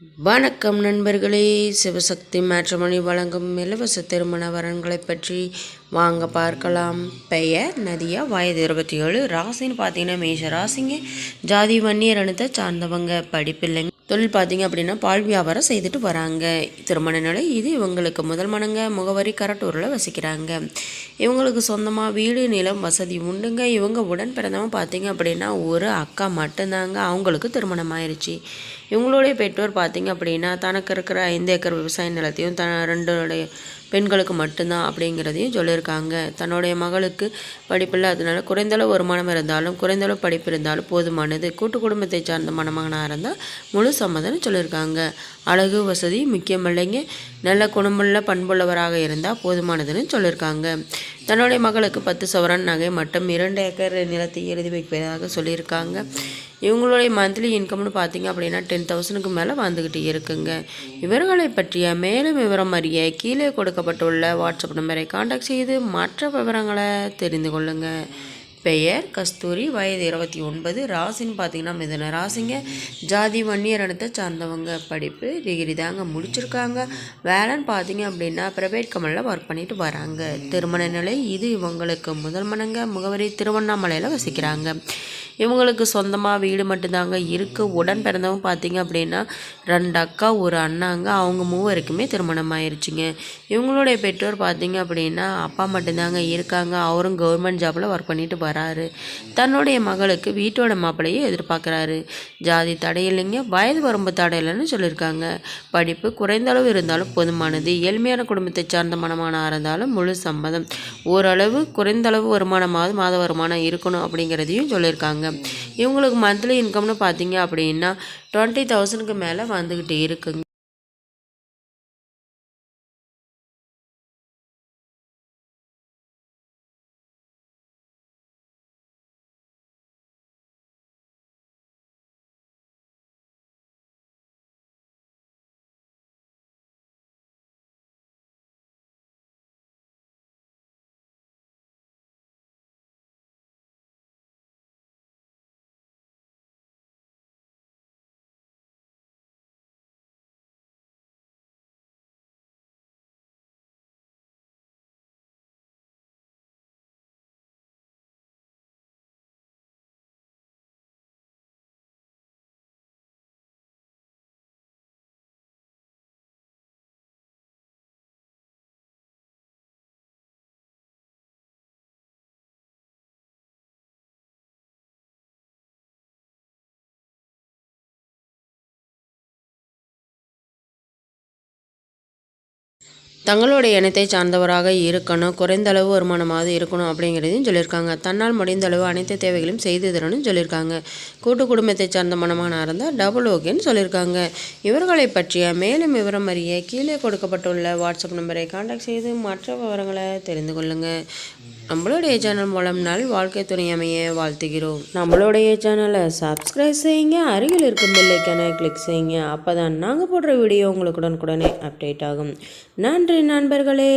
வணக்கம் நண்பர்களே, சிவசக்தி மேட்ரிமோனி வழங்கும் இலவச திருமண வரன்களை பற்றி வாங்க பார்க்கலாம். பெயர் நதியா, வயது 27, ராசின்னு பார்த்தீங்கன்னா மேஷ ராசிங்க. ஜாதி வன்னியர் இனத்தை சார்ந்தவங்க. படிப்பில்லைங்க. தொழில் பார்த்தீங்க அப்படின்னா பால் வியாபாரம் செய்துட்டு வராங்க. திருமண நிலை இது இவங்களுக்கு முதல் மனங்க. முகவரி கரட்டூரில் வசிக்கிறாங்க. இவங்களுக்கு சொந்தமாக வீடு நிலம் வசதி உண்டுங்க. இவங்க உடன் பிறந்தவங்க பார்த்தீங்க அப்படின்னா ஒரு அக்கா மட்டும்தாங்க. அவங்களுக்கு திருமணம் ஆயிடுச்சு. இவங்களுடைய பெற்றோர் பார்த்தீங்க அப்படின்னா தனக்கு இருக்கிற 5 ஏக்கர் விவசாய நிலத்தையும் 2 பெண்களுக்கு மட்டும்தான் அப்படிங்கிறதையும் சொல்லியிருக்காங்க. தன்னுடைய மகளுக்கு படிப்பில்லை, அதனால குறைந்தளவு வருமானம் இருந்தாலும் குறைந்தளவு படிப்பு இருந்தாலும் போதுமானது. கூட்டு குடும்பத்தை சார்ந்த மணமகனாக இருந்தால் முழு சம்மதம்னு சொல்லியிருக்காங்க. அழகு வசதி முக்கியமில்லைங்க. நல்ல குணமுள்ள பண்புள்ளவராக இருந்தால் போதுமானதுன்னு சொல்லியிருக்காங்க. தன்னுடைய மகளுக்கு 10 சவரன் நகை மற்றும் 2 ஏக்கர் நிலத்தை எழுதி வைப்பதாக சொல்லியிருக்காங்க. இவங்களுடைய மந்த்லி இன்கம்னு பார்த்தீங்க அப்படின்னா 10,000க்கு மேலே வந்துக்கிட்டு இருக்குங்க. இவர்களை பற்றிய மேலும் விவரம் அறிய கீழே கொடுக்கப்பட்டுள்ள வாட்ஸ்அப் நம்பரை காண்டாக்ட் செய்து மற்ற விவரங்களை தெரிந்து கொள்ளுங்கள். பெயர் கஸ்தூரி, வயது 29, ராசின்னு பார்த்தீங்கன்னா மிதுன ராசிங்க. ஜாதி வன்னியர் இனத்தை சார்ந்தவங்க. படிப்பு டிகிரி தாங்க முடிச்சிருக்காங்க. வேலைன்னு பார்த்தீங்க அப்படின்னா ப்ரைவேட் கம்பெனியில் ஒர்க் பண்ணிட்டு வராங்க. திருமண நிலை இது இவங்களுக்கு முதல் மனங்க. முகவரி திருவண்ணாமலையில் வசிக்கிறாங்க. இவங்களுக்கு சொந்தமாக வீடு மட்டும்தாங்க இருக்குது. உடன் பிறந்தவங்க பார்த்தீங்க அப்படின்னா 2 அக்கா 1 அண்ணாங்க. அவங்க 3 திருமணம் ஆயிடுச்சுங்க. இவங்களுடைய பெற்றோர் பார்த்தீங்க அப்படின்னா அப்பா மட்டும்தாங்க இருக்காங்க. அவரும் கவர்மெண்ட் ஜாபில் ஒர்க் பண்ணிட்டு வராரு. தன்னுடைய மகளுக்கு வீட்டோட மாப்பிள்ளையை எதிர்பார்க்குறாரு. ஜாதி தடையில்லைங்க. வயது வரம்பு தடையில்லைன்னு சொல்லியிருக்காங்க. படிப்பு குறைந்த அளவு இருந்தாலும் போதுமானது. எளிமையான குடும்பத்தை சார்ந்த மனமானாக இருந்தாலும் முழு சம்மதம். ஓரளவு குறைந்தளவு வருமானமாவது மாத வருமானம் இருக்கணும் அப்படிங்கிறதையும் சொல்லியிருக்காங்க. இவங்களுக்கு மந்த்லி இன்கம்னு பார்த்தீங்க அப்படின்னா 20,000க்கு மேலே வந்துக்கிட்டு இருக்குங்க. தங்களுடைய இனத்தை சார்ந்தவராக இருக்கணும். குறைந்த அளவு வருமானமாவது இருக்கணும் அப்படிங்கிறதையும் சொல்லியிருக்காங்க. தன்னால் முடிந்த அளவு அனைத்து தேவைகளையும் செய்து தரணும்னு சொல்லியிருக்காங்க. கூட்டு குடும்பத்தை சார்ந்த மணமகனாக இருந்தால் டபுள் ஓகேன்னு சொல்லியிருக்காங்க. இவர்களை பற்றிய மேலும் விவரம் அறிய கீழே கொடுக்கப்பட்டுள்ள வாட்ஸ்அப் நம்பரை காண்டாக்ட் செய்து மற்ற விவரங்களை தெரிந்து கொள்ளுங்கள். நம்மளுடைய சேனல் மூலம் நல் வாழ்க்கை துணை அமைய வாழ்த்துகிறோம். நம்மளுடைய சேனலை சப்ஸ்கிரைப் செய்யுங்க. அருகில் இருக்கும் பெல் ஐக்கானை கிளிக் செய்யுங்க. அப்போ தான் நாங்கள் போடுற வீடியோ உங்களுக்கு உடனுக்குடனே அப்டேட் ஆகும். நன்றி நண்பர்களே.